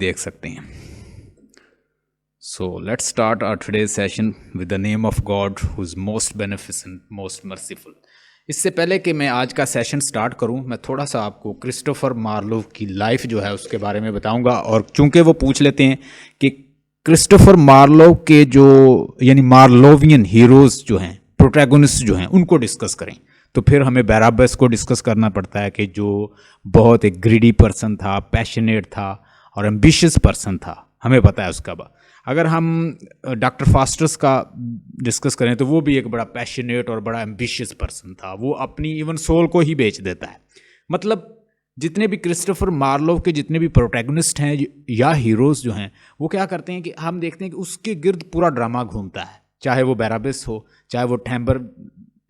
देख सकते हैं। So let's start our today's session with the name of God who is most beneficent most merciful. इससे पहले कि मैं आज का सेशन स्टार्ट करूं, मैं थोड़ा सा आपको क्रिस्टोफर मार्लोव की लाइफ जो है उसके बारे में बताऊंगा। और चूंकि वो पूछ लेते हैं कि क्रिस्टोफर मार्लोव के जो यानी मार्लोवियन हीरोज़ जो हैं, प्रोटैगोनिस्ट जो हैं, उनको डिस्कस करें, तो फिर हमें बैराबस को डिस्कस करना पड़ता है कि जो बहुत एक ग्रीडी पर्सन था, पैशनेट था और एम्बिशियस पर्सन था, हमें पता है उसका बात। अगर हम डॉक्टर फास्टस का डिस्कस करें तो वो भी एक बड़ा पैशनेट और बड़ा एम्बिशियस पर्सन था। वो अपनी इवन सोल को ही बेच देता है। मतलब जितने भी क्रिस्टोफर मार्लोव के जितने भी प्रोटैगनिस्ट हैं या हीरोज़ जो हैं, वो क्या करते हैं कि हम देखते हैं कि उसके गिर्द पूरा ड्रामा घूमता है। चाहे वो बैराबस हो, चाहे वो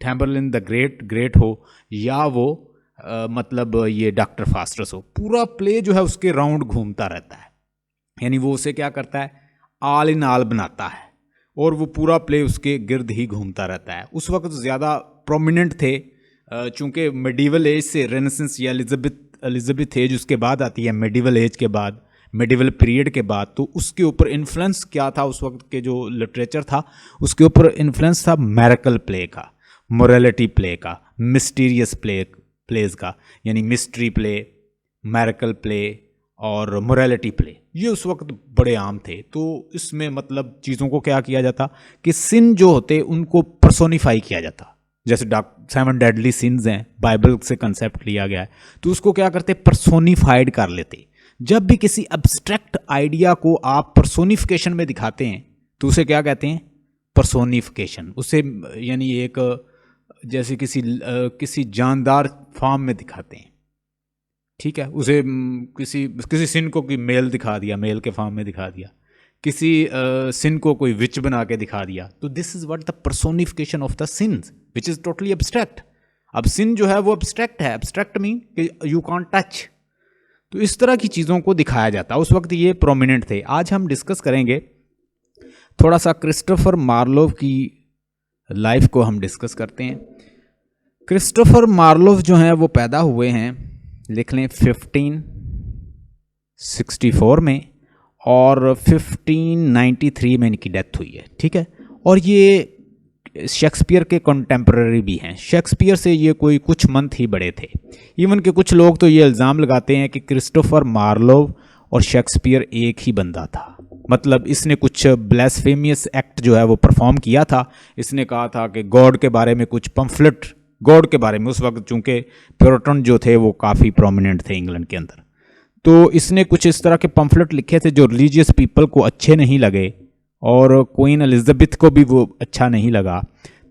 थैम्बरलिन द ग्रेट हो, या वो मतलब ये डॉक्टर फास्टस हो, पूरा प्ले जो है उसके राउंड घूमता रहता है। यानी वो उसे क्या करता है, आल इन आल बनाता है और वो पूरा प्ले उसके गिर्द ही घूमता रहता है। उस वक्त ज़्यादा प्रोमिनेंट थे, चूँकि मेडिवल एज से रेनेसेंस या एलिजाबेथ एज उसके बाद आती है, मेडिवल एज के बाद, मेडिवल पीरियड के बाद, तो उसके ऊपर इन्फ्लुएंस क्या था उस वक्त के जो लिटरेचर था, उसके ऊपर इन्फ्लुएंस था मैरेकल प्ले का, मोरालिटी प्ले का, मिस्टीरियस प्लेज का, यानी मिस्ट्री प्ले, मैरेकल प्ले और मोरालिटी प्ले, ये उस वक्त बड़े आम थे। तो इसमें मतलब चीज़ों को क्या किया जाता कि सिन जो होते उनको पर्सोनिफाई किया जाता। जैसे 7 डेडली सिन्स हैं, बाइबल से कंसेप्ट लिया गया है, तो उसको क्या करते, पर्सोनिफाइड कर लेते। जब भी किसी अब्स्ट्रैक्ट आइडिया को आप पर्सोनिफिकेशन में दिखाते हैं तो उसे क्या कहते हैं, पर्सोनिफिकेशन। उसे यानी एक जैसे किसी जानदार फॉर्म में दिखाते हैं, ठीक है। उसे किसी सिन को कोई मेल दिखा दिया, मेल के फॉर्म में दिखा दिया, किसी सिन को कोई विच बना के दिखा दिया, तो this is what the personification of the since which is totally abstract. अब सिन जो है वो एब्स्ट्रैक्ट है, एब्स्ट्रैक्ट मीन कि यू कांट टच। तो इस तरह की चीज़ों को दिखाया जाता है, उस वक्त ये प्रोमिनेंट थे। आज हम डिस्कस करेंगे थोड़ा सा क्रिस्टोफर मार्लोव की लाइफ को हम डिस्कस करते हैं। क्रिस्टोफर मार्लोव जो हैं वो पैदा हुए हैं, लिख लें 1564 में, और 1593 में इनकी डेथ हुई है, ठीक है। और ये शेक्सपियर के कंटेम्प्रेरी भी हैं। शेक्सपियर से ये कोई कुछ मंथ ही बड़े थे। इवन के कुछ लोग तो ये इल्ज़ाम लगाते हैं कि क्रिस्टोफर मार्लोव और शेक्सपियर एक ही बंदा था। मतलब इसने कुछ ब्लास्फेमियस एक्ट जो है वो परफॉर्म किया था। इसने कहा था कि गॉड के बारे में कुछ पम्फलेट, गॉड के बारे में, उस वक्त चूँकि प्यूरिटन जो थे वो काफ़ी प्रोमिनेंट थे इंग्लैंड के अंदर, तो इसने कुछ इस तरह के पम्फलेट लिखे थे जो रिलीजियस पीपल को अच्छे नहीं लगे और क्वीन एलिजाबेथ को भी वो अच्छा नहीं लगा।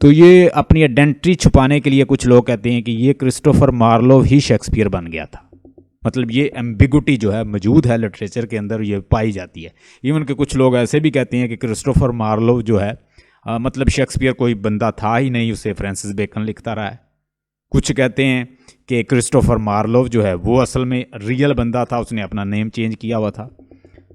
तो ये अपनी आइडेंटिटी छुपाने के लिए कुछ लोग कहते हैं कि ये क्रिस्टोफर मार्लोव ही शेक्सपियर बन गया था। मतलब ये एम्बिगुटी जो है मौजूद है लिटरेचर के अंदर, ये पाई जाती है। इवन के कुछ लोग ऐसे भी कहते हैं कि क्रिस्टोफर मार्लोव जो है मतलब शेक्सपियर कोई बंदा था ही नहीं, उसे फ्रांसिस बेकन लिखता रहा है। कुछ कहते हैं कि क्रिस्टोफर मार्लोव जो है वो असल में रियल बंदा था, उसने अपना नेम चेंज किया हुआ था।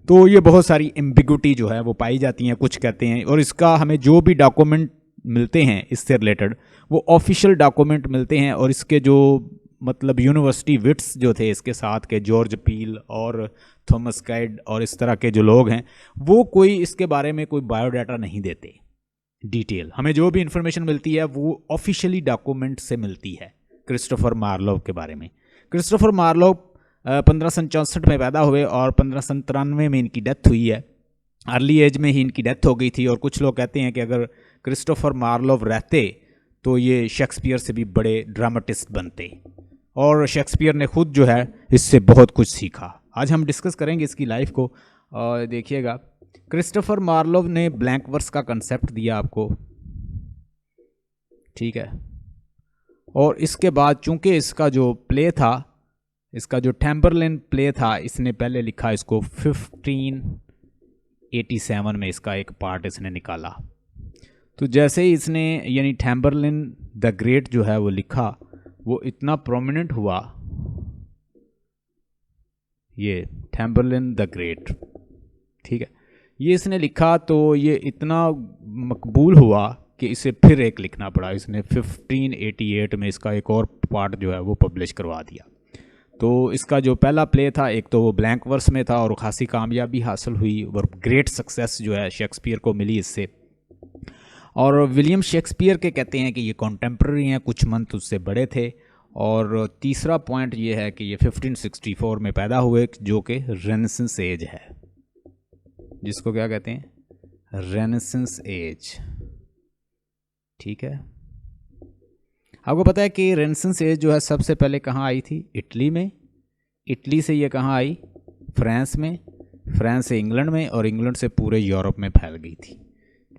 तो ये बहुत सारी एम्बिगुटी जो है वो पाई जाती हैं, कुछ कहते हैं। और इसका हमें जो भी डॉक्यूमेंट मिलते हैं इससे रिलेटेड, वो ऑफिशियल डॉक्यूमेंट मिलते हैं। और इसके जो मतलब यूनिवर्सिटी विट्स जो थे इसके साथ के, जॉर्ज पील और थॉमस काइड और इस तरह के जो लोग हैं, वो कोई इसके बारे में कोई बायोडाटा नहीं देते डिटेल। हमें जो भी इंफॉर्मेशन मिलती है वो ऑफिशियली डॉक्यूमेंट से मिलती है क्रिस्टोफर मार्लोव के बारे में। क्रिस्टोफर मार्लोव 1564 में पैदा हुए और 1593 में इनकी डेथ हुई है। अर्ली एज में ही इनकी डेथ हो गई थी। और कुछ लोग कहते हैं कि अगर क्रिस्टोफर मार्लोव रहते तो ये शेक्सपियर से भी बड़े ड्रामेटिस्ट बनते, और शेक्सपियर ने खुद जो है इससे बहुत कुछ सीखा। आज हम डिस्कस करेंगे इसकी लाइफ को। और देखिएगा, क्रिस्टोफर मार्लोव ने ब्लैंक वर्स का कंसेप्ट दिया आपको, ठीक है। और इसके बाद चूंकि इसका जो प्ले था, इसका जो थैम्बरलिन प्ले था, इसने पहले लिखा इसको 1587 में, इसका एक पार्ट इसने निकाला। तो जैसे ही इसने यानी थैम्बरलिन द ग्रेट जो है वो लिखा, वो इतना प्रोमिनेंट हुआ, ये थैम्बरलिन द ग्रेट, ठीक है, ये इसने लिखा तो ये इतना मकबूल हुआ कि इसे फिर एक लिखना पड़ा। इसने 1588 में इसका एक और पार्ट जो है वो पब्लिश करवा दिया। तो इसका जो पहला प्ले था, एक तो वो ब्लैंक वर्स में था और खासी कामयाबी हासिल हुई और ग्रेट सक्सेस जो है शेक्सपियर को मिली इससे। और विलियम शेक्सपियर के कहते हैं कि ये कॉन्टेम्प्ररी हैं, कुछ मंथ उससे बड़े थे। और तीसरा पॉइंट ये है कि ये 1564 में पैदा हुए, जो कि रेनेसेंस एज है, जिसको क्या कहते हैं, रेनेसेंस एज। ठीक है, आपको पता है कि रेनेसेंस एज जो है सबसे पहले कहाँ आई थी? इटली में। इटली से ये कहाँ आई? फ्रांस में। फ्रांस से इंग्लैंड में, और इंग्लैंड से पूरे यूरोप में फैल गई थी।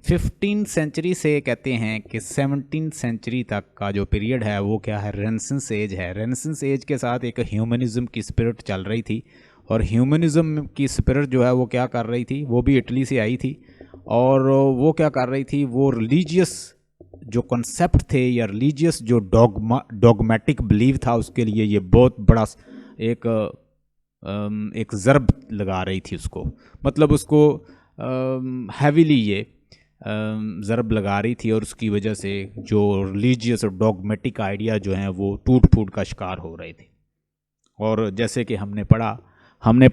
15th सेंचुरी से कहते हैं कि 17th सेंचुरी तक का जो पीरियड है वो क्या है? रेनेसेंस एज है। रेनेसेंस एज के साथ एक ह्यूमनिज़्म की स्पिरिट चल रही थी, और ह्यूमनिज़्म की स्पिरिट जो है वो क्या कर रही थी? वो भी इटली से आई थी, और वो क्या कर रही थी? वो रिलीजियस जो कॉन्सेप्ट थे या रिलीजियस जो डॉगमेटिक बिलीव था, उसके लिए ये बहुत बड़ा एक ज़रब लगा रही थी उसको, मतलब उसको हैविली ये ज़रब लगा रही थी, और उसकी वजह से जो रिलीजियस और डॉगमेटिक आइडिया जो हैं वो टूट फूट का शिकार हो रहे थे। और जैसे कि हमने पढ़ा हमने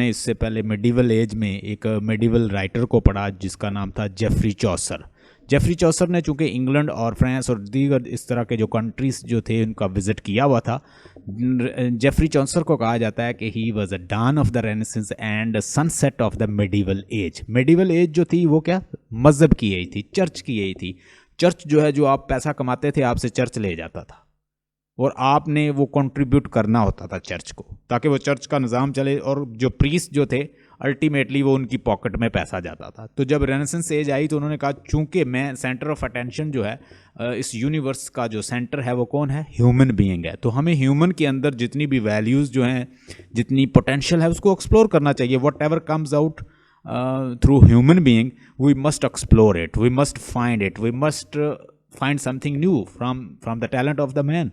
इससे पहले मेडिवल एज में एक मेडिवल राइटर को पढ़ा जिसका नाम था जेफरी चौसर। जेफरी चौसर ने चूँकि इंग्लैंड और फ्रांस और दीगर इस तरह के जो कंट्रीज़ जो थे उनका विज़िट किया हुआ था, जेफरी चौसर को कहा जाता है कि he was a dawn of the renaissance and sunset of the medieval age. Medieval age जो थी वो क्या? मज़हब की एज थी, चर्च की एज थी। चर्च जो है, जो आप पैसा कमाते थे आपसे चर्च ले जाता था, और आपने वो कंट्रीब्यूट करना होता था चर्च को, ताकि वो चर्च का निज़ाम चले, और जो प्रीस्ट जो थे अल्टीमेटली वो उनकी पॉकेट में पैसा जाता था। तो जब रेनेसेंस एज आई तो उन्होंने कहा चूंकि मैं सेंटर ऑफ अटेंशन जो है इस यूनिवर्स का जो सेंटर है वो कौन है? ह्यूमन बीइंग है। तो हमें ह्यूमन के अंदर जितनी भी वैल्यूज़ जो हैं, जितनी पोटेंशियल है, उसको एक्सप्लोर करना चाहिए। Whatever comes out through human being, we must explore it, we must find it, we must find something new from the talent of the man.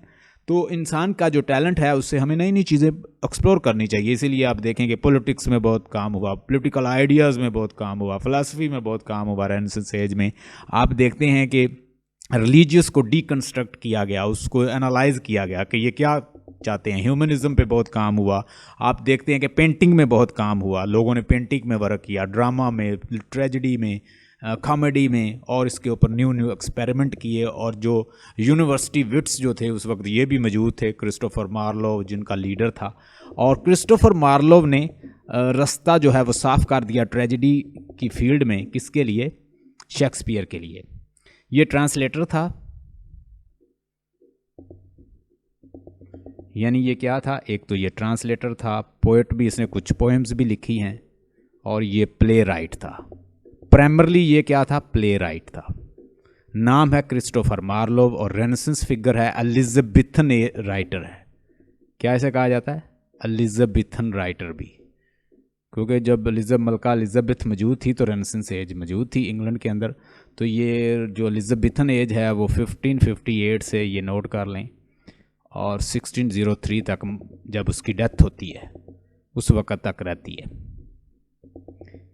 तो इंसान का जो टैलेंट है उससे हमें नई नई चीज़ें एक्सप्लोर करनी चाहिए। इसीलिए आप देखेंगे पॉलिटिक्स में बहुत काम हुआ, पॉलिटिकल आइडियाज़ में बहुत काम हुआ, फ़िलासफ़ी में बहुत काम हुआ। रेनेसेंस एज में आप देखते हैं कि रिलीजियस को डीकंस्ट्रक्ट किया गया, उसको एनालाइज किया गया कि ये क्या चाहते हैं। ह्यूमनिज़म पे बहुत काम हुआ। आप देखते हैं कि पेंटिंग में बहुत काम हुआ, लोगों ने पेंटिंग में वर्क किया, ड्रामा में, ट्रेजेडी में, कॉमेडी में, और इसके ऊपर न्यू एक्सपेरिमेंट किए। और जो यूनिवर्सिटी विट्स जो थे उस वक्त ये भी मौजूद थे, क्रिस्टोफर मार्लोव जिनका लीडर था। और क्रिस्टोफर मार्लोव ने रास्ता जो है वो साफ कर दिया ट्रेजेडी की फील्ड में। किसके लिए? शेक्सपियर के लिए। ये ट्रांसलेटर था, यानी ये क्या था? एक तो ये ट्रांसलेटर था, पोएट भी, इसने कुछ पोएम्स भी लिखी हैं, और ये प्ले राइट था। प्राइमरली ये क्या था? प्ले राइट था। नाम है क्रिस्टोफर मार्लोव, और रेनेसेंस फिगर है, एलिजाबेथन राइटर है। क्या इसे कहा जाता है? एलिजाबेथन राइटर भी, क्योंकि जब मलका एलिजाबेथ मौजूद थी तो रेनेसेंस एज मौजूद थी इंग्लैंड के अंदर। तो ये जो एलिजाबेथन एज है वो 1558 से, ये नोट कर लें, और 1603 तक जब उसकी डेथ होती है उस वक़्त तक रहती है।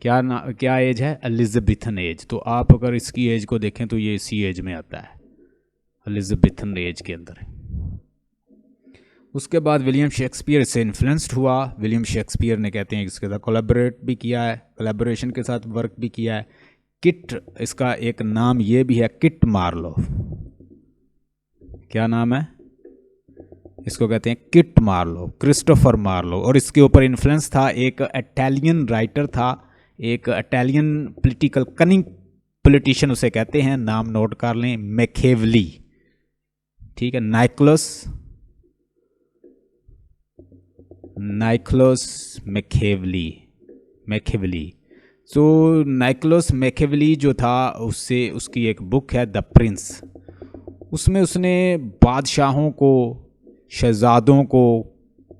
क्या एज है? Elizabethan age. तो आप अगर इसकी एज को देखें तो ये इसी एज में आता है, एलिजाबेथन एज के अंदर है। उसके बाद विलियम शेक्सपियर से इन्फ्लुएंस्ड हुआ। विलियम शेक्सपियर ने कहते हैं इसके साथ कोलैबोरेट भी किया है, कोलैबोरेशन के साथ वर्क भी किया है। किट, इसका एक नाम ये भी है, किट मार्लोव। क्या नाम है? इसको कहते हैं किट मार्लोव, क्रिस्टोफर मार्लोव। और इसके ऊपर इन्फ्लुएंस था एक इटालियन राइटर था, एक इटालियन पॉलिटिकल कनिंग पॉलिटिशियन उसे कहते हैं, नाम नोट कर लें, मैकियावेली। ठीक है, नाइकोलस मैकियावेली। तो नाइकोलस मैकियावेली जो था, उससे उसकी एक बुक है द प्रिंस। उसमें उसने बादशाहों को, शहजादों को,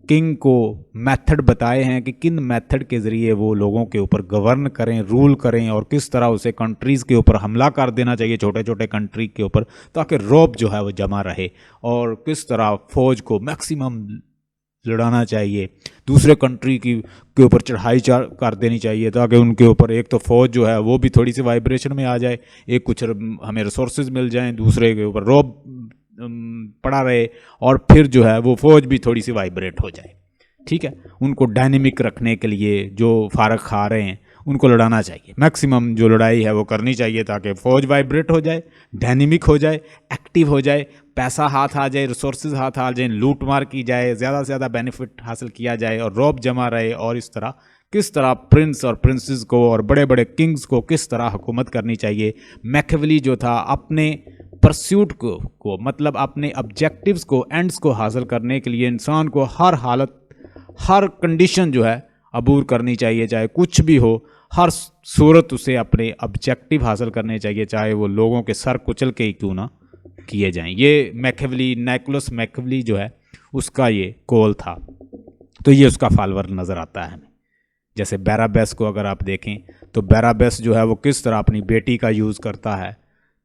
किंग को मेथड बताए हैं कि किन मेथड के ज़रिए वो लोगों के ऊपर गवर्न करें, रूल करें, और किस तरह उसे कंट्रीज़ के ऊपर हमला कर देना चाहिए, छोटे छोटे कंट्री के ऊपर, ताकि रौब जो है वो जमा रहे, और किस तरह फ़ौज को मैक्सिमम लड़ाना चाहिए, दूसरे कंट्री के ऊपर चढ़ाई कर देनी चाहिए, ताकि उनके ऊपर एक तो फ़ौज जो है वो भी थोड़ी सी वाइब्रेशन में आ जाए, एक कुछ हमें रिसोर्सेज मिल जाएं, दूसरे के ऊपर रौब पड़ा रहे और फिर जो है वो फौज भी थोड़ी सी वाइब्रेट हो जाए। ठीक है, उनको डायनेमिक रखने के लिए जो फारक खा रहे हैं उनको लड़ाना चाहिए, मैक्सिमम जो लड़ाई है वो करनी चाहिए ताकि फ़ौज वाइब्रेट हो जाए, डायनेमिक हो जाए, एक्टिव हो जाए, पैसा हाथ आ जाए, रिसोर्सेज हाथ आ जाए, लूट मार की जाए, ज़्यादा से ज़्यादा बेनिफिट हासिल किया जाए और रौब जमा रहे। और इस तरह किस तरह प्रिंस और प्रिंसेस को और बड़े बड़े किंग्स को किस तरह हुकूमत करनी चाहिए। मैकियावेली जो था अपने परस्यूट को मतलब अपने ऑब्जेक्टिव्स को, एंड्स को हासिल करने के लिए इंसान को हर हालत, हर कंडीशन जो है अबूर करनी चाहिए, चाहे कुछ भी हो, हर सूरत उसे अपने ऑब्जेक्टिव हासिल करने चाहिए, चाहे वो लोगों के सर कुचल के ही क्यों ना किए जाएं। ये मैकियावेली, निकोलस मैकियावेली जो है उसका ये कॉल था। तो ये उसका फॉलोअर नज़र आता है हमें। जैसे बैराबेस को अगर आप देखें तो बैराबेस जो है वो किस तरह अपनी बेटी का यूज़ करता है,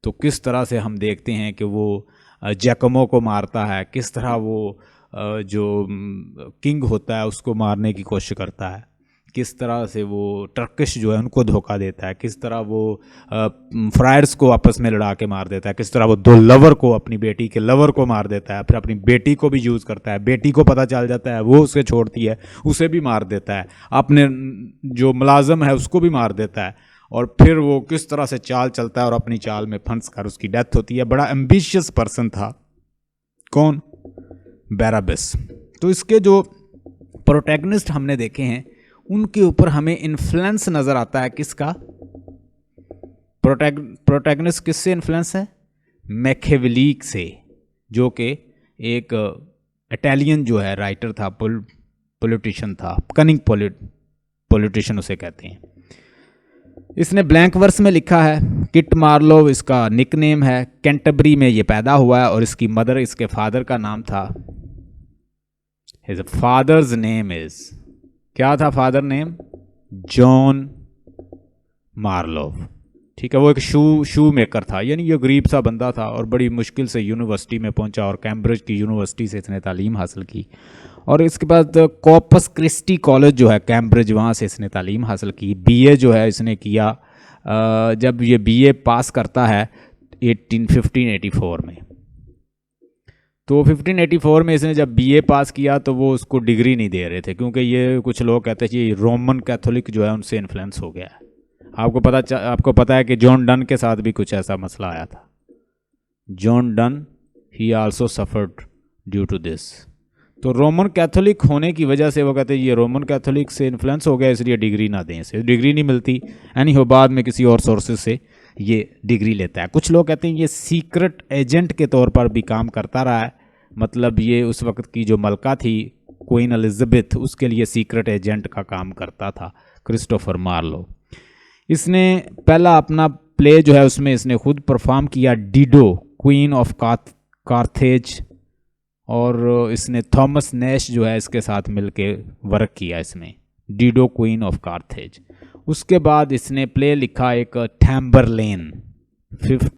तो किस तरह से हम देखते हैं कि वो जैकमो को मारता है, किस तरह वो जो किंग होता है उसको मारने की कोशिश करता है, किस तरह से वो टर्किश जो है उनको धोखा देता है, किस तरह वो फ्रायर्स को आपस में लड़ा के मार देता है, किस तरह वो दो लवर को, अपनी बेटी के लवर को मार देता है, फिर अपनी बेटी को भी यूज़ करता है, बेटी को पता चल जाता है वो उसे छोड़ती है, उसे भी मार देता है, अपने जो मुलाजम है उसको भी मार देता है, और फिर वो किस तरह से चाल चलता है और अपनी चाल में फंस कर उसकी डेथ होती है। बड़ा एम्बिशियस पर्सन था कौन? बैराबेस। तो इसके जो प्रोटैगनिस्ट हमने देखे हैं उनके ऊपर हमें इन्फ्लुएंस नज़र आता है। किसका प्रोटैगनिस्ट किससे इन्फ्लुएंस है? मैकियावेली से, जो कि एक इटालियन जो है राइटर था, पॉलिटिशियन था, कनिंग पॉलिटिशियन उसे कहते हैं। इसने ब्लैंक वर्स में लिखा है। किट मार्लोव इसका निकनेम है। कैंटरबरी में ये पैदा हुआ है और इसकी मदर, इसके फादर का नाम था, हिज फादर्स नेम इज, क्या था फादर नेम? John Marlowe. ठीक है, वो एक शू मेकर था, यानी ये गरीब सा बंदा था और बड़ी मुश्किल से यूनिवर्सिटी में पहुंचा और कैम्ब्रिज की यूनिवर्सिटी से इसने तालीम हासिल की। और इसके बाद कॉर्पस क्रिस्टी कॉलेज जो है कैम्ब्रिज, वहाँ से इसने तालीम हासिल की। बीए जो है इसने किया, जब ये बीए पास करता है 1584 में, तो 1584 में इसने जब बीए पास किया तो वो उसको डिग्री नहीं दे रहे थे, क्योंकि ये कुछ लोग कहते हैं कि रोमन कैथोलिक जो है उनसे इन्फ्लुएंस हो गया है। आपको पता है कि जॉन डन के साथ भी कुछ ऐसा मसला आया था। John Donne he also suffered due to this. तो रोमन कैथोलिक होने की वजह से वो कहते हैं ये रोमन कैथोलिक से इन्फ्लुएंस हो गया, इसलिए डिग्री ना दें, इसे डिग्री नहीं मिलती। एनी हो बाद में किसी और सोर्सेज से ये डिग्री लेता है। कुछ लोग कहते हैं ये सीक्रेट एजेंट के तौर पर भी काम करता रहा है, मतलब ये उस वक्त की जो मलका थी क्वीन एलिजाबेथ, उसके लिए सीक्रेट एजेंट का काम करता था क्रिस्टोफर मार्लो। इसने पहला अपना प्ले जो है उसमें इसने खुद परफॉर्म किया, डिडो क्वीन ऑफ कार्थेज, और इसने थॉमस नैश जो है इसके साथ मिलके वर्क किया इसमें, डिडो क्वीन ऑफ कार्थेज। उसके बाद इसने प्ले लिखा एक टैम्बरलेन